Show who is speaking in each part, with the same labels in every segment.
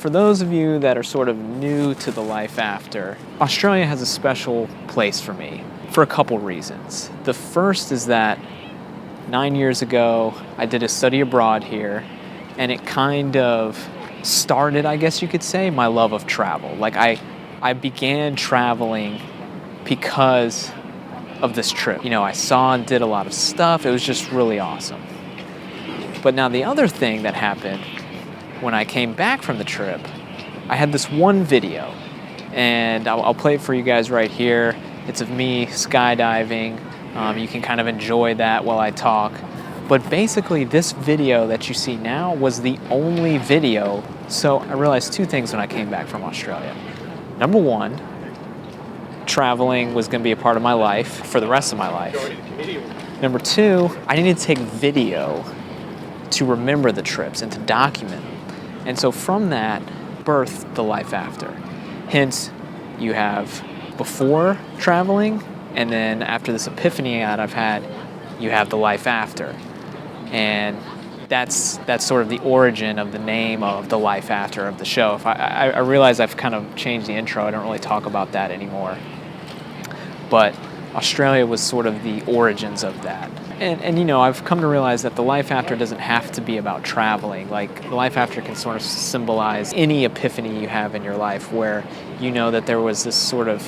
Speaker 1: For those of you that are sort of new to the life after, Australia has a special place for me for a couple reasons. The first is that 9 years ago, I did a study abroad here, and it kind of started, I guess you could say, my love of travel. Like I began traveling because of this trip. You know, I saw and did a lot of stuff. It was just really awesome. But now the other thing that happened when I came back from the trip, I had this one video, and I'll play it for you guys right here. It's of me skydiving. You can kind of enjoy that while I talk. But basically, this video that you see now was the only video. So I realized two things when I came back from Australia. Number one, traveling was going to be a part of my life for the rest of my life. Number two, I needed to take video to remember the trips and to document them. And so from that, birthed the life after. Hence, you have before traveling, and then after this epiphany that I've had, you have the life after. And that's sort of the origin of the name of the life after of the show. I realize I've kind of changed the intro. I don't really talk about that anymore. But Australia was sort of the origins of that. And you know, I've come to realize that the life after doesn't have to be about traveling. Like, the life after can sort of symbolize any epiphany you have in your life where you know that there was this sort of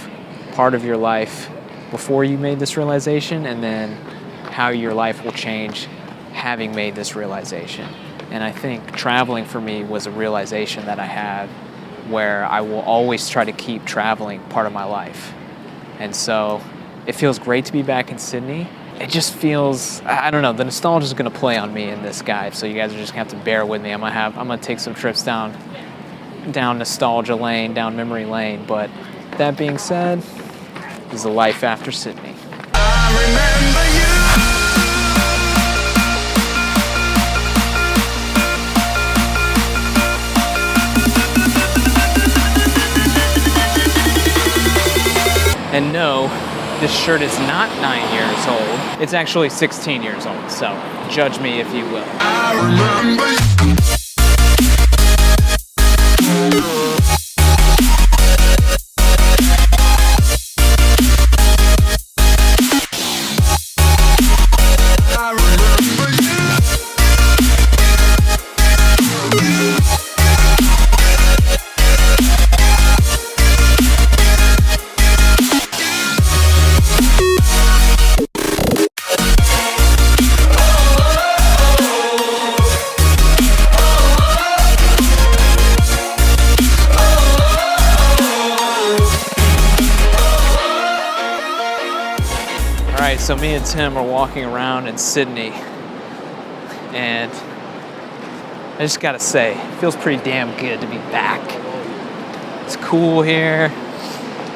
Speaker 1: part of your life before you made this realization, and then how your life will change having made this realization. And I think traveling for me was a realization that I had where I will always try to keep traveling part of my life. And so it feels great to be back in Sydney. It just feels, I don't know, the nostalgia is going to play on me in this guide, so you guys are just going to have to bear with me. I'm going to take some trips down nostalgia lane, down memory lane. But that being said, this is the life after Sydney. I remember you. And no, this shirt is not 9 years old. It's actually 16 years old, so judge me if you will. I remember you. So me and Tim are walking around in Sydney, and I just gotta say, it feels pretty damn good to be back. It's cool here.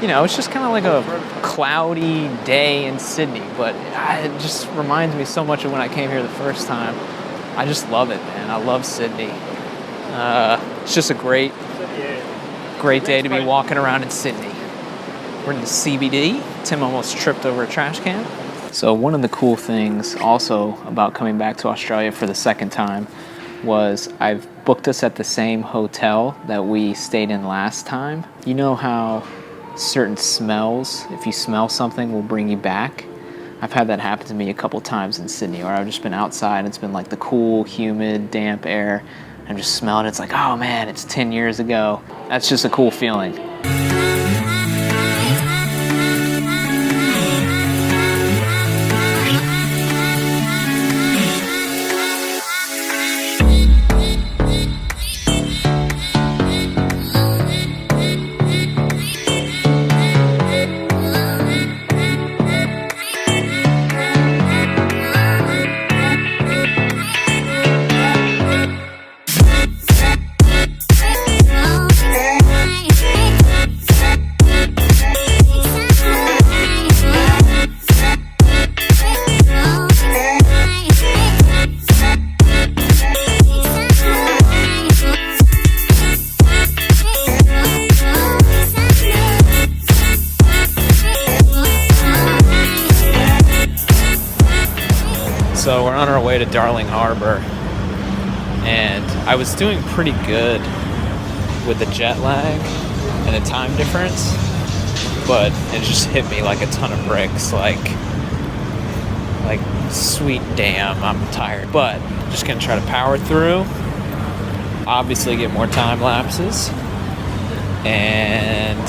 Speaker 1: You know, it's just kind of like a cloudy day in Sydney, but it just reminds me so much of when I came here the first time. I just love it, man. I love Sydney. It's just a great day to be walking around in Sydney. We're in the CBD. Tim almost tripped over a trash can. So one of the cool things also about coming back to Australia for the second time was I've booked us at the same hotel that we stayed in last time. You know how certain smells, if you smell something, will bring you back? I've had that happen to me a couple times in Sydney, where I've just been outside and it's been like the cool, humid, damp air. I'm just smelling it. It's like, oh man, it's 10 years ago. That's just a cool feeling. So we're on our way to Darling Harbour, and I was doing pretty good with the jet lag and the time difference, but it just hit me like a ton of bricks. Like sweet damn, I'm tired. But just gonna try to power through. Obviously get more time lapses. And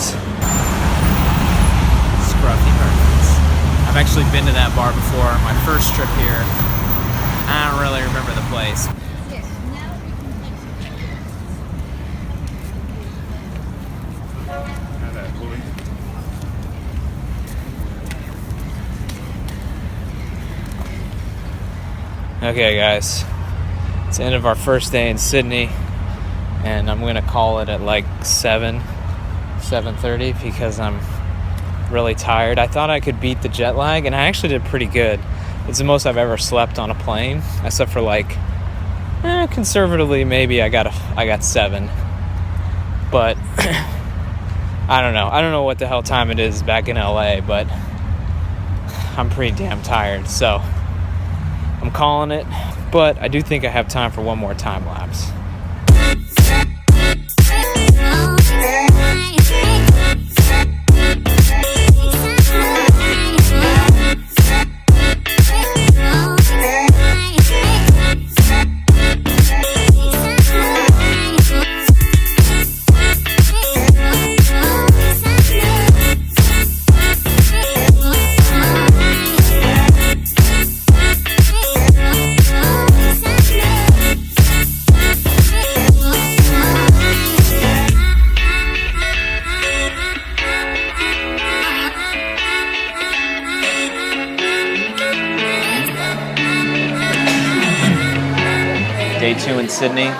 Speaker 1: scruffy Murphys. I've actually been to that bar before. My first trip here. I don't really remember the place.
Speaker 2: Yes, now we can take
Speaker 1: Okay guys, it's the end of our first day in Sydney, and I'm gonna call it at like 7:30 because I'm really tired. I thought I could beat the jet lag, and I actually did pretty good. It's the most I've ever slept on a plane, except for like, conservatively maybe I got 7. But I don't know what the hell time it is back in LA, but I'm pretty damn tired, so I'm calling it. But I do think I have time for one more time lapse. Day 2 in Sydney.